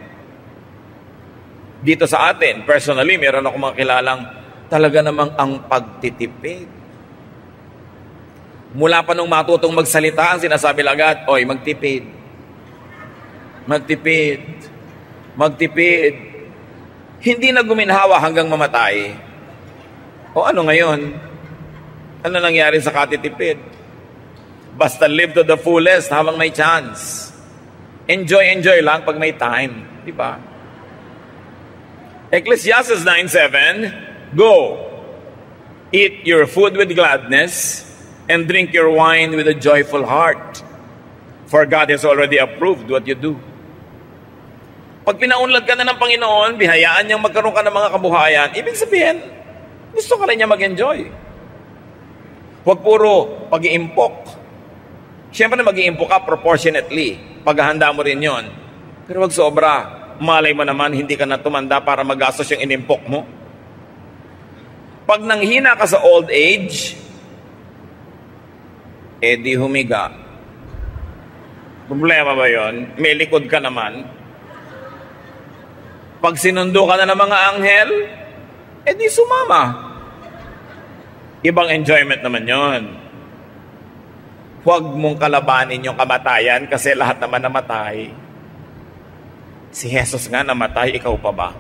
Dito sa atin, personally, meron ako mga kilalang talaga namang ang pagtitipid. Mula pa nung matutong magsalita, ang sinasabi agad, oy, magtipid. Magtipid. Magtipid. Hindi na guminhawa hanggang mamatay. O ano ngayon? Ano nangyari sa katitipid? Basta live to the fullest habang may chance. Enjoy lang pag may time. Di ba? Ecclesiastes 9:7, go, eat your food with gladness, and drink your wine with a joyful heart. For God has already approved what you do. Pag pinaunlad ka na ng Panginoon, bihayaan niyang magkaroon ka ng mga kabuhayan, ibig sabihin, gusto ka rin niya mag-enjoy. Huwag puro pag-iimpok. Siyempre mag-iimpok ka proportionately. Paghahanda mo rin yon. Pero huwag sobra. Malay mo naman, hindi ka na tumanda para magastos yung inimpok mo. Pag nanghina ka sa old age, di humiga. Problema ba yon? May likod ka naman. Pag sinundo ka na ng mga anghel, di sumama. Ibang enjoyment naman yon. Huwag mong kalabanin yung kamatayan kasi lahat naman namatay. Si Jesus nga namatay, ikaw pa ba?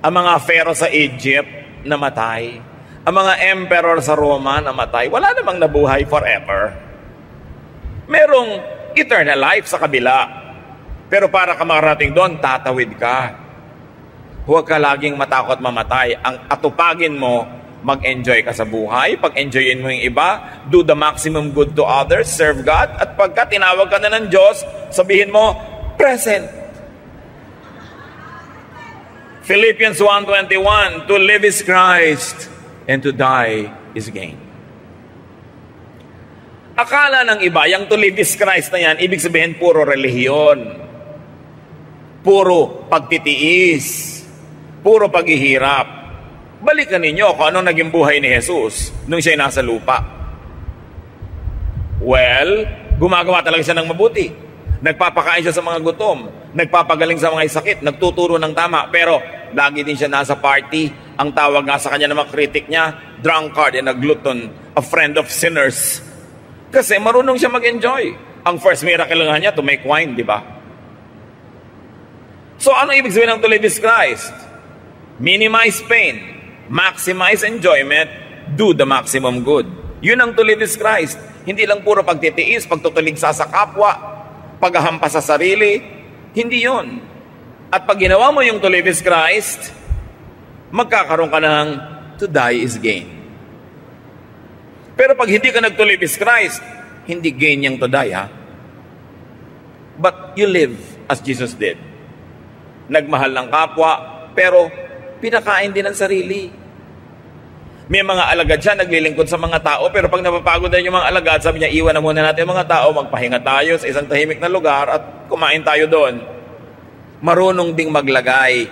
Ang mga pharaoh sa Egypt, namatay. Ang mga emperor sa Roma, namatay. Wala namang nabuhay forever. Merong eternal life sa kabila. Pero para ka makarating doon, tatawid ka. Huwag ka laging matakot mamatay. Ang atupagin mo, mag-enjoy ka sa buhay. Pag-enjoyin mo yung iba, do the maximum good to others, serve God. At pagka tinawag ka na ng Diyos, sabihin mo, present. Philippians 1:21, to live is Christ, and to die is gain. Akala ng iba, yung to live is Christ na yan, ibig sabihin puro relihiyon, puro pagtitiis, puro paghihirap. Balikan ninyo kung anong naging buhay ni Jesus nung siya'y nasa lupa. Well, gumagawa talaga siya ng mabuti. Nagpapakain siya sa mga gutom, nagpapagaling sa mga sakit, nagtuturo ng tama, pero lagi din siya nasa party. Ang tawag nga sa kanya ng mga kritik niya, drunkard and a glutton, a friend of sinners. Kasi marunong siya mag-enjoy. Ang first miracle nga niya, to make wine, di ba? So ano ibig sabihin ng to live is Christ? Minimize pain, maximize enjoyment, do the maximum good. Yun ang to live is Christ. Hindi lang puro pagtitiis, pagtutuligsa sa kapwa, paghahampas sa sarili, hindi yun. At pag ginawa mo yung to live is Christ, magkakaroon ka ng to die is gain. Pero pag hindi ka nag to live is Christ, hindi gain yung to die, ha? But you live as Jesus did. Nagmahal ng kapwa, pero pinakain din ang sarili. May mga alagad siya, naglilingkod sa mga tao, pero pag napapagod na yung mga alagad, sabi niya, iwan na muna natin yung mga tao, magpahinga tayo sa isang tahimik na lugar at kumain tayo doon. Marunong ding maglagay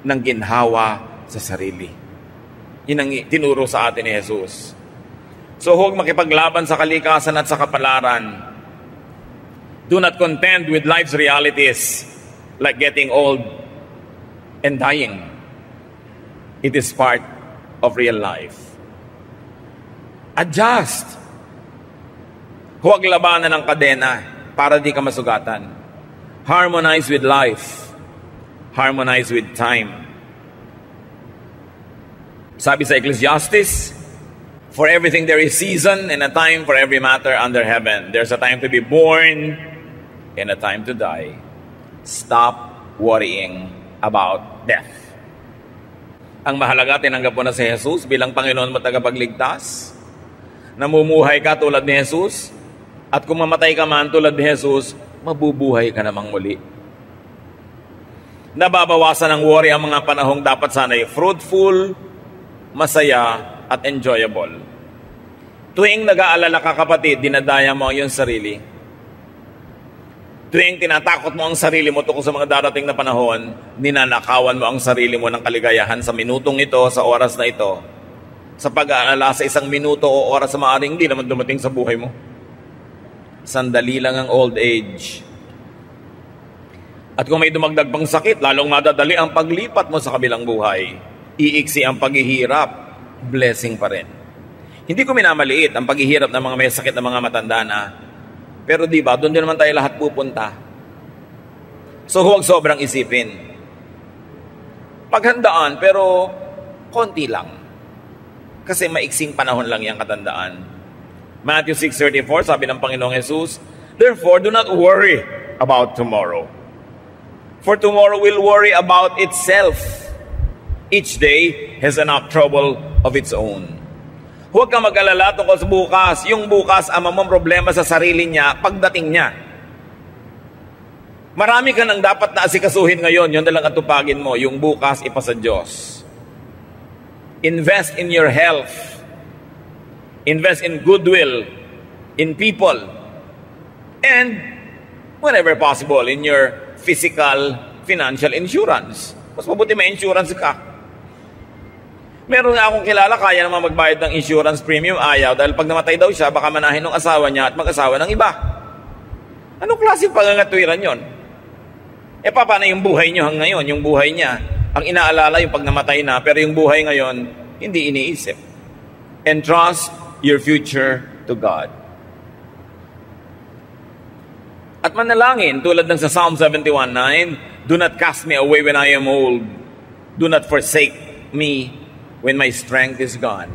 ng ginhawa sa sarili. Yun ang tinuro sa atin ni Jesus. So huwag makipaglaban sa kalikasan at sa kapalaran. Do not contend with life's realities like getting old and dying. It is part of real life. Adjust. Huwag labanan ng kadena para di ka masugatan. Harmonize with life. Harmonize with time. Sabi sa Ecclesiastes, for everything there is season and a time for every matter under heaven. There's a time to be born and a time to die. Stop worrying about death. Ang mahalaga, tinanggap mo na si Jesus bilang Panginoon mo tagapagligtas. Namumuhay ka tulad ni Jesus. At kung mamatay ka man tulad ni Jesus, mabubuhay ka namang muli. Nababawasan ng worry ang mga panahong dapat sana'y fruitful, masaya, at enjoyable. Tuwing nag-aalala ka, kapatid, dinadaya mo ang iyong sarili. Tuwing tinatakot mo ang sarili mo tungkol sa mga darating na panahon, ninanakawan mo ang sarili mo ng kaligayahan sa minutong ito, sa oras na ito, sa pag-aalala sa isang minuto o oras sa maaaring hindi naman dumating sa buhay mo. Sandali lang ang old age. At kung may dumagdag pang sakit, lalong madadali ang paglipat mo sa kabilang buhay. Iiksi ang paghihirap, blessing pa rin. Hindi ko minamaliit ang paghihirap ng mga may sakit na mga matanda na. Pero di ba, doon din naman tayo lahat pupunta. So huwag sobrang isipin. Paghandaan, pero konti lang. Kasi maiksing panahon lang yung katandaan. Matthew 6:34, sabi ng Panginoong Jesus, "Therefore, do not worry about tomorrow. For tomorrow will worry about itself. Each day has enough trouble of its own." Huwag kang mag-alala tungkol sa bukas. Yung bukas, ang mamang problema sa sarili niya, pagdating niya. Marami ka nang dapat na asikasuhin ngayon. Yun na lang atupagin mo. Yung bukas, ipasa Diyos. Invest in your health. Invest in goodwill, in people, and whenever possible, in your physical, financial insurance. Mas mabuti may insurance ka. Meron nga akong kilala, kaya naman magbayad ng insurance premium, ayaw, dahil pag namatay daw siya, baka manahin ng asawa niya at mag-asawa ng iba. Anong klaseng pangangatwiran yon? Paano yung buhay niyo ngayon? Yung buhay niya, ang inaalala yung pag namatay na, pero yung buhay ngayon, hindi iniisip. Entrust your future to God. At manalangin, tulad ng sa Psalm 71:9, "Do not cast me away when I am old. Do not forsake me when my strength is gone."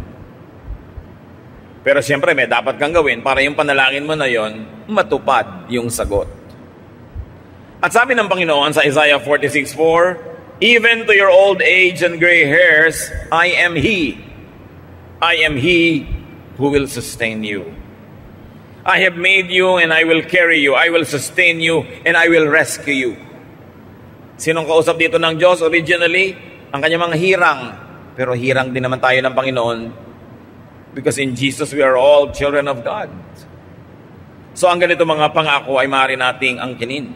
Pero siyempre, may dapat kang gawin para yung panalangin mo na yon, matupad yung sagot. At sabi ng Panginoon sa Isaiah 46:4, "Even to your old age and gray hairs, I am He. I am He who will sustain you. I have made you and I will carry you. I will sustain you and I will rescue you." Sinong kausap dito ng Diyos originally? Ang kanyang mga hirang. Pero hirang din naman tayo ng Panginoon because in Jesus we are all children of God. So ang ganito mga pangako ay maaari nating angkinin.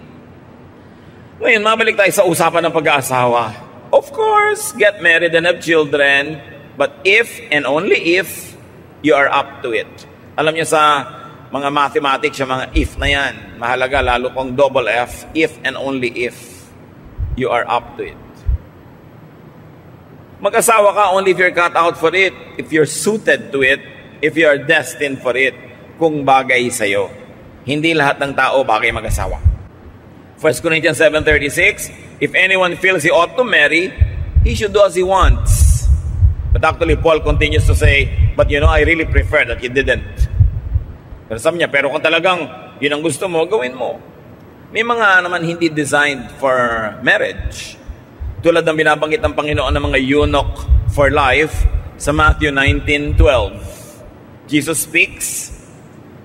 Ngayon, mabalik tayo sa usapan ng pag-aasawa. Of course, get married and have children, but if and only if you are up to it. Alam niyo sa mga mathematics, yung mga if na yan, mahalaga lalo kung double F, if and only if you are up to it. Mag-asawa ka only if you're cut out for it, if you're suited to it, if you are destined for it, kung bagay sa'yo. Hindi lahat ng tao bagay mag-asawa. 1 Corinthians 7:36, "If anyone feels he ought to marry, he should do as he wants." But actually, Paul continues to say, "But you know, I really prefer that you didn't." Pero sabi niya, pero kung talagang yun ang gusto mo, gawin mo. May mga naman hindi designed for marriage. Tulad ng binabanggit ng Panginoon ng mga eunuch for life sa Matthew 19:12. Jesus speaks,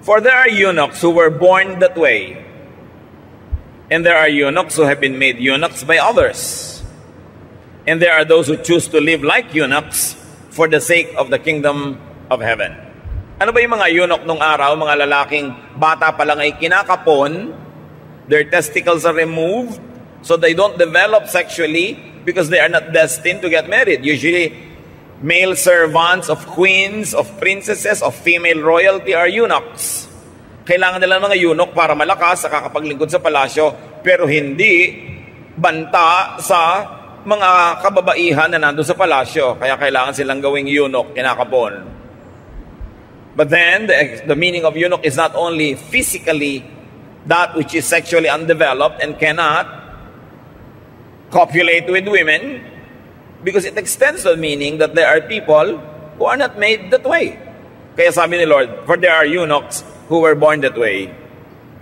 "For there are eunuchs who were born that way, and there are eunuchs who have been made eunuchs by others. And there are those who choose to live like eunuchs for the sake of the kingdom of heaven." Ano ba yung mga eunuch nung araw? Mga lalaking bata pa lang ay kinakapon, their testicles are removed, so they don't develop sexually because they are not destined to get married. Usually, male servants of queens, of princesses, of female royalty are eunuchs. Kailangan nila ng mga eunuch para malakas sa kakapaglingkod sa palasyo, pero hindi banta sa mga kababaihan na nandun sa palasyo. Kaya kailangan silang gawing eunuch, kinakapon. But then, the meaning of eunuch is not only physically that which is sexually undeveloped and cannot copulate with women, because it extends the meaning that there are people who are not made that way. Kaya sabi ni Lord, "For there are eunuchs who were born that way."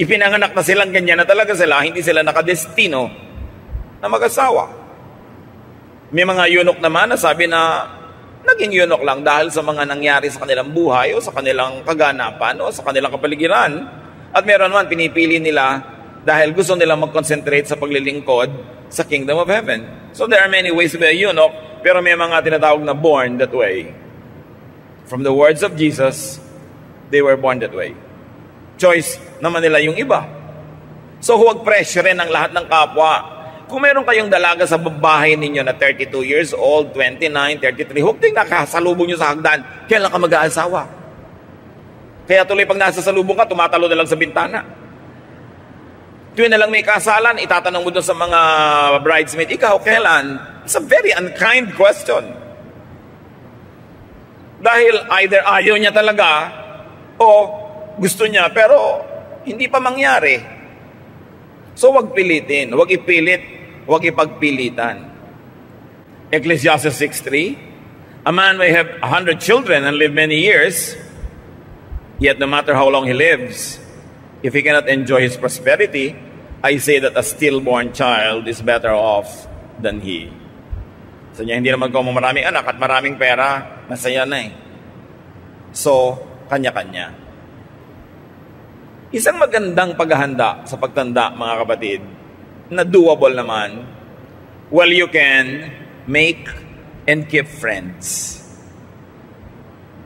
Ipinanganak na silang ganyan na talaga sila, hindi sila nakadestino na mag-asawa. May mga eunuch naman na sabi na naging eunuch lang dahil sa mga nangyari sa kanilang buhay o sa kanilang kaganapan o sa kanilang kapaligiran. At meron naman pinipili nila dahil gusto nilang mag-concentrate sa paglilingkod sa kingdom of heaven. So there are many ways to be a eunuch, pero may mga tinatawag na born that way. From the words of Jesus, they were born that way. Choice naman nila yung iba. So huwag pressurein ang lahat ng kapwa. Kung meron kayong dalaga sa bahay ninyo na 32 years old, 29, 33, huwag din nakasalubong nyo sa hagdan. Kailan ka mag-aasawa? Kaya tuloy pag nasa salubong ka, tumatalo na lang sa bintana. Tuwing na lang may kasalan, itatanong mo doon sa mga bridesmaid, ikaw, kailan? It's a very unkind question. Dahil either ayaw niya talaga o gusto niya pero hindi pa mangyari. So wag pilitin, wag ipilit, wag ipagpilitan. Ecclesiastes 6:3, a man may have 100 children and live many years, yet no matter how long he lives, if he cannot enjoy his prosperity, I say that a stillborn child is better off than he. So niya, hindi naman kung maraming anak at maraming pera, masaya na eh. So, kanya-kanya. Isang magandang paghahanda sa pagtanda, mga kapatid, na doable naman, well, you can make and keep friends.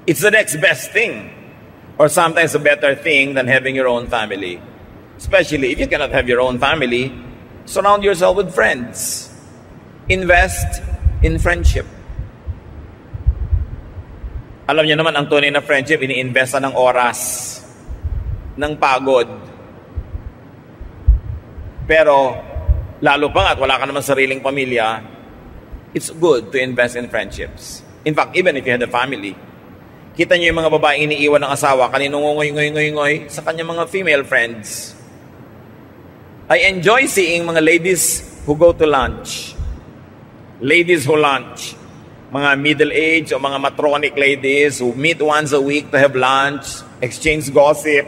It's the next best thing, or sometimes a better thing than having your own family. Especially if you cannot have your own family, surround yourself with friends. Invest in friendship. Alam niyo naman, ang tunay na friendship, ini-investa ng oras, ng pagod. Pero, lalo pa nga at wala ka naman sariling pamilya, it's good to invest in friendships. In fact, even if you had a family, kita niyo yung mga babaeng iniiwan ng asawa, kaninong ngoy sa kanyang mga female friends. I enjoy seeing mga ladies who go to lunch. Ladies who lunch. Mga middle-aged o mga matronic ladies who meet once a week to have lunch, exchange gossip,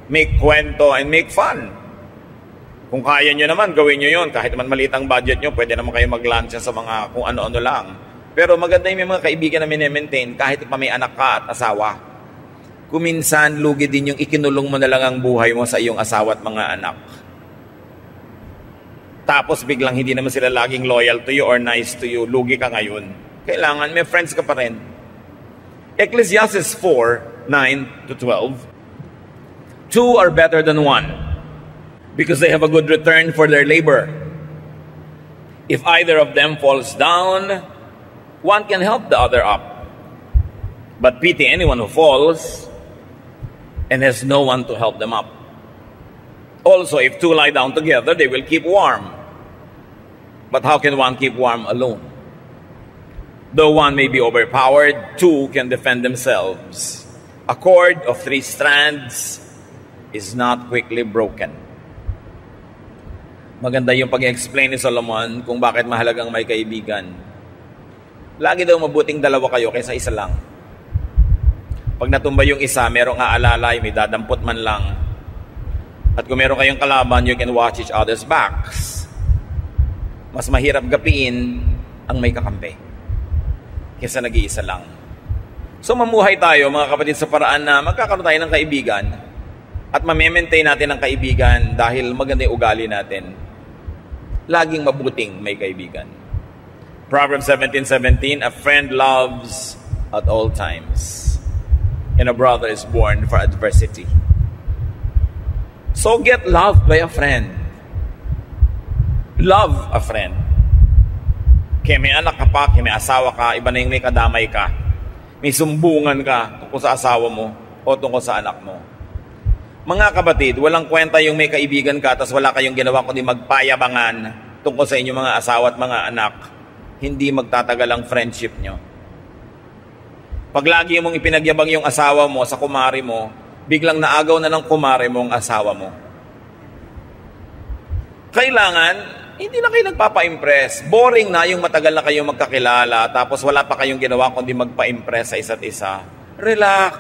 make kwento, and make fun. Kung kaya nyo naman, gawin nyo yun. Kahit naman maliit ang budget nyo, pwede naman kayo mag-lunch sa mga kung ano-ano lang. Pero maganda yung mga kaibigan na mini-maintain kahit pa may anak ka at asawa. Kung minsan, lugi din yung ikinulong mo na lang ang buhay mo sa iyong asawa at mga anak. Tapos biglang hindi naman sila laging loyal to you or nice to you. Lugi ka ngayon. Kailangan may friends ka pa rin. Ecclesiastes 4:9-12. Two are better than one, because they have a good return for their labor. If either of them falls down, one can help the other up. But pity anyone who falls and has no one to help them up. Also, if two lie down together, they will keep warm. But how can one keep warm alone? Though one may be overpowered, two can defend themselves. A cord of 3 strands is not quickly broken. Maganda yung pag-explain ni Solomon kung bakit mahalagang may kaibigan. Lagi daw mabuting dalawa kayo kaysa isa lang. Pag natumba yung isa, merong aalalay, may dadampot man lang. At kung meron kayong kalaban, you can watch each other's backs. Mas mahirap gapiin ang may kakampi kaysa nag-iisa lang. So mamuhay tayo, mga kapatid, sa paraan na magkakaroon tayo ng kaibigan at ma-maintain natin ang kaibigan dahil maganda yung ugali natin. Laging mabuting may kaibigan. Proverbs 17:17, a friend loves at all times, and a brother is born for adversity. So get loved by a friend. Love a friend. Kaya may anak ka pa, kaya may asawa ka, iba na yung may kadamay ka. May sumbungan ka tungkol sa asawa mo o tungkol sa anak mo. Mga kapatid, walang kwenta yung may kaibigan ka tapos wala kayong ginawa kundi magpayabangan tungkol sa inyong mga asawa at mga anak. Hindi magtatagal ang friendship nyo. Pag lagi mong ipinagyabang yung asawa mo sa kumari mo, biglang naagaw na ng kumari mo ang asawa mo. Kailangan, hindi na kayo nagpapa-impress. Boring na yung matagal na kayong magkakilala tapos wala pa kayong ginawa kundi magpa-impress sa isa't isa. Relax.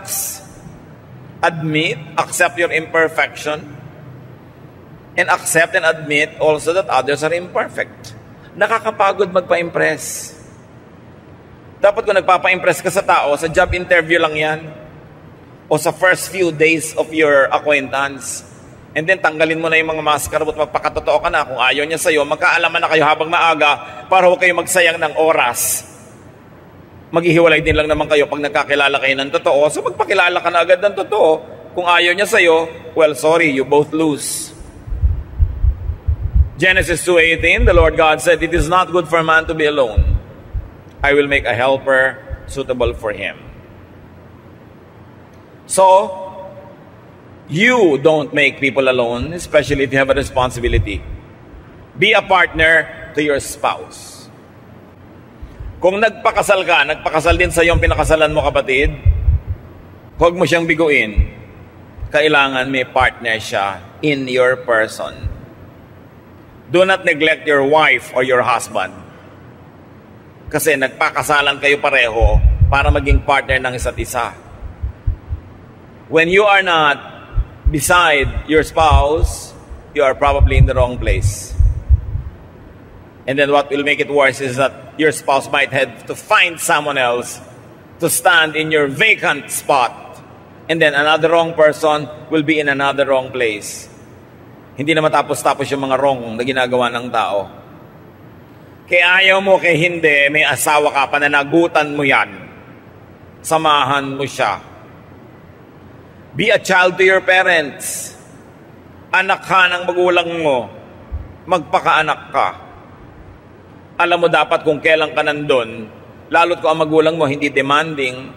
Admit, accept your imperfection, and accept and admit also that others are imperfect. Nakakapagod magpa-impress. Dapat kung nagpapa-impress ka sa tao, sa job interview lang yan, o sa first few days of your acquaintance, and then tanggalin mo na yung mga maskara at magpakatotoo ka na. Kung ayaw niya sa'yo, magkaalaman na kayo habang maaga para huwag kayo magsayang ng oras. Maghihiwalay din lang naman kayo pag nagkakilala kayo ng totoo. So magpakilala ka na agad ng totoo. Kung ayaw niya sa'yo, well, sorry, you both lose. Genesis 2:18, the Lord God said, "It is not good for a man to be alone. I will make a helper suitable for him." So, you don't make people alone, especially if you have a responsibility. Be a partner to your spouse. Kung nagpakasal ka, nagpakasal din sa iyong pinakasalan mo, kapatid, huwag mo siyang biguin. Kailangan may partner siya in your person. Do not neglect your wife or your husband. Kasi nagpakasalan kayo pareho para maging partner ng isa't isa. When you are not beside your spouse, you are probably in the wrong place. And then what will make it worse is that your spouse might have to find someone else to stand in your vacant spot. And then another wrong person will be in another wrong place. Hindi na matapos-tapos yung mga wrong na ginagawa ng tao. Kaya ayaw mo, kaya hindi, may asawa ka, pananagutan mo yan. Samahan mo siya. Be a child to your parents. Anak ka ng magulang mo. Magpakaanak ka. Alam mo dapat kung kailan ka nandun, lalo't kung ang magulang mo hindi demanding,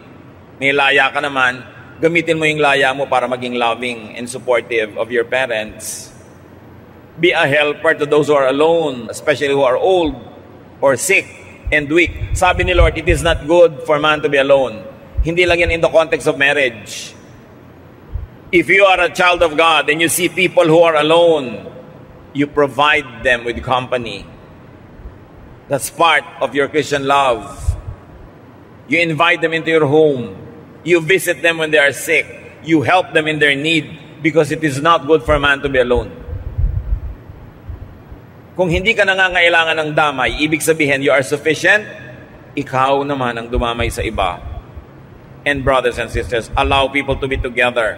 may laya ka naman, gamitin mo yung laya mo para maging loving and supportive of your parents. Be a helper to those who are alone, especially who are old or sick and weak. Sabi ni Lord, it is not good for man to be alone. Hindi lang yan in the context of marriage. If you are a child of God and you see people who are alone, you provide them with company. That's part of your Christian love. You invite them into your home. You visit them when they are sick. You help them in their need because it is not good for a man to be alone. Kung hindi ka nangangailangan ng damay, ibig sabihin you are sufficient, ikaw naman ang dumamay sa iba. And brothers and sisters, allow people to be together.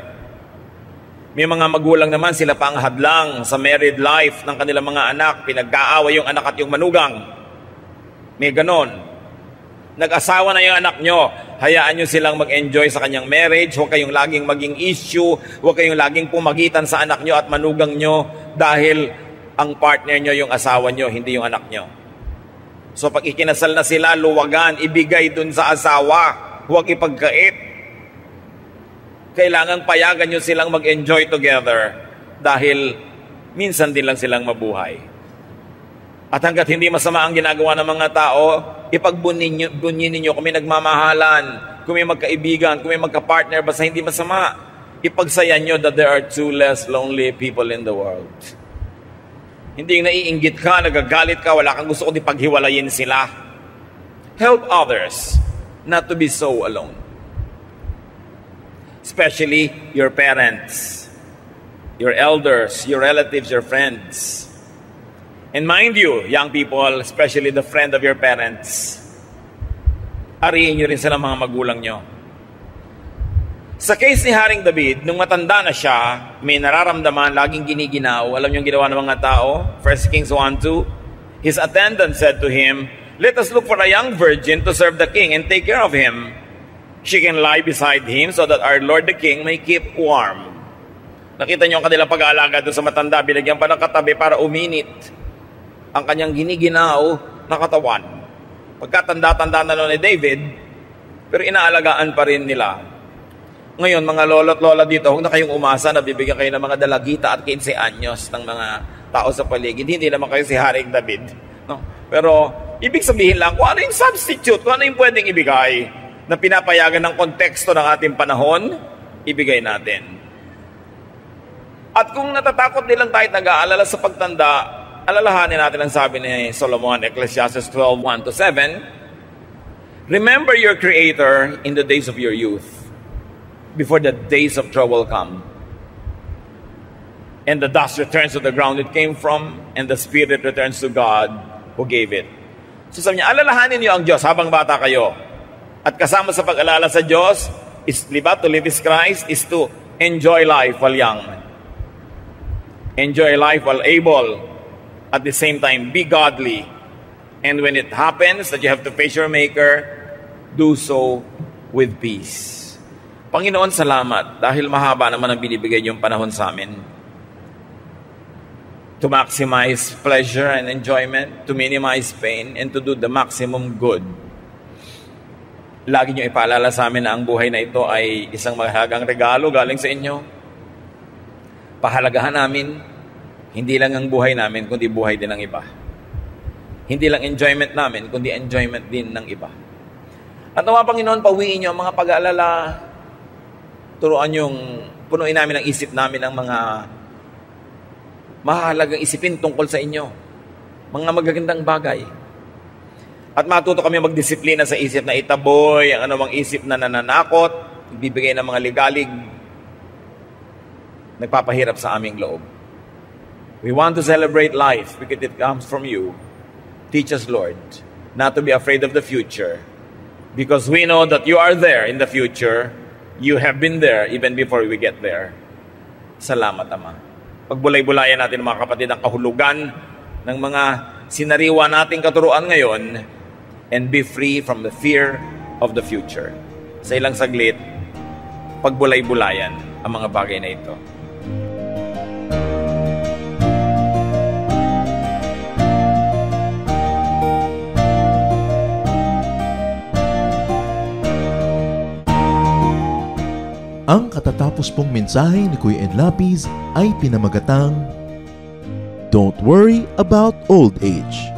May mga magulang naman, sila pa ang hadlang sa married life ng kanilang mga anak. Pinag-aaway yung anak at yung manugang. May ganon. Nag-asawa na yung anak nyo, hayaan nyo silang mag-enjoy sa kanyang marriage. Huwag kayong laging maging issue. Huwag kayong laging pumagitan sa anak nyo at manugang nyo dahil ang partner nyo yung asawa nyo, hindi yung anak nyo. So pag ikinasal na sila, luwagan, ibigay dun sa asawa. Huwag ipagkait. Kailangan payagan nyo silang mag-enjoy together dahil minsan din lang silang mabuhay. At hanggat hindi masama ang ginagawa ng mga tao, ipagbunyin ninyo kung may nagmamahalan, kung may magkaibigan, kung may magkapartner, basta hindi masama. Ipagsayan nyo that there are two less lonely people in the world. Hindi yung naiinggit ka, nagagalit ka, wala kang gusto kung ipaghiwalayin sila. Help others not to be so alone. Especially your parents, your elders, your relatives, your friends. And mind you, young people, especially the friend of your parents, ariin nyo rin sila mga magulang nyo. Sa case ni Haring David, nung matanda na siya, may nararamdaman, laging giniginaw. Alam niyo yung ginawa ng mga tao? 1 Kings 1:2. His attendant said to him, "Let us look for a young virgin to serve the king and take care of him. She can lie beside him so that our Lord the King may keep warm." Nakita niyo ang kanilang pag-aalaga doon sa matanda, binagyan pa ng katabi para uminit ang kanyang giniginaw na katawan. Pagkatanda-tanda na noon ni David, pero inaalagaan pa rin nila. Ngayon, mga lolo't lola dito, huwag na kayong umasa na bibigyan kayo ng mga dalagita at 15 anyos ng mga tao sa paligid. Hindi naman kayo si Haring David. No? Pero, ibig sabihin lang, kung ano yung substitute, kung ano yung pwedeng ibigay na pinapayagan ng konteksto ng ating panahon, ibigay natin. At kung natatakot din lang tayo nag-aalala sa pagtanda, alalahanin natin ang sabi ni Solomon, Ecclesiastes 12:1-7. Remember your Creator in the days of your youth, before the days of trouble come. And the dust returns to the ground it came from, and the spirit returns to God who gave it. So sabi niya, alalahanin niyo ang Diyos habang bata kayo. At kasama sa pag-alala sa Diyos, is, diba, to live is Christ, is to enjoy life while young. Enjoy life while able. At the same time, be godly. And when it happens that you have to face your Maker, do so with peace. Panginoon, salamat dahil mahaba naman ang binibigay niyong panahon sa amin. To maximize pleasure and enjoyment, to minimize pain, and to do the maximum good. Lagi niyo ipaalala sa amin na ang buhay na ito ay isang mahalagang regalo galing sa inyo. Pahalagahan namin, hindi lang ang buhay namin, kundi buhay din ng iba. Hindi lang enjoyment namin, kundi enjoyment din ng iba. At nawa, Panginoon, pauwiin niyo ang mga pag-aalala. Turuan yung punuin namin ang isip namin ng mga mahalagang isipin tungkol sa inyo. Mga magagandang bagay. At matuto kami magdisiplina sa isip na itaboy, ang anumang isip na nananakot, ibibigay ng mga ligalig, nagpapahirap sa aming loob. We want to celebrate life because it comes from you. Teach us, Lord, not to be afraid of the future. Because we know that you are there in the future. You have been there even before we get there. Salamat, Ama. Pagbulay-bulayan natin, mga kapatid, ang kahulugan ng mga sinariwa nating katuruan ngayon, and be free from the fear of the future. Sa ilang saglit, pagbulay-bulayan ang mga bagay na ito. Ang katatapos pong mensahe ni Kuya Ed Lapis ay pinamagatang Don't Worry About Old Age.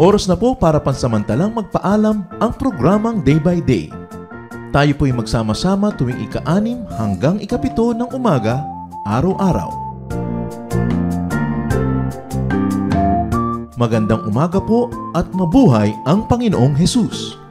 Oras na po para pansamantalang magpaalam ang programang Day by Day. Tayo po'y magsama-sama tuwing ika-6 hanggang ika-7 ng umaga, araw-araw. Magandang umaga po at mabuhay ang Panginoong Hesus!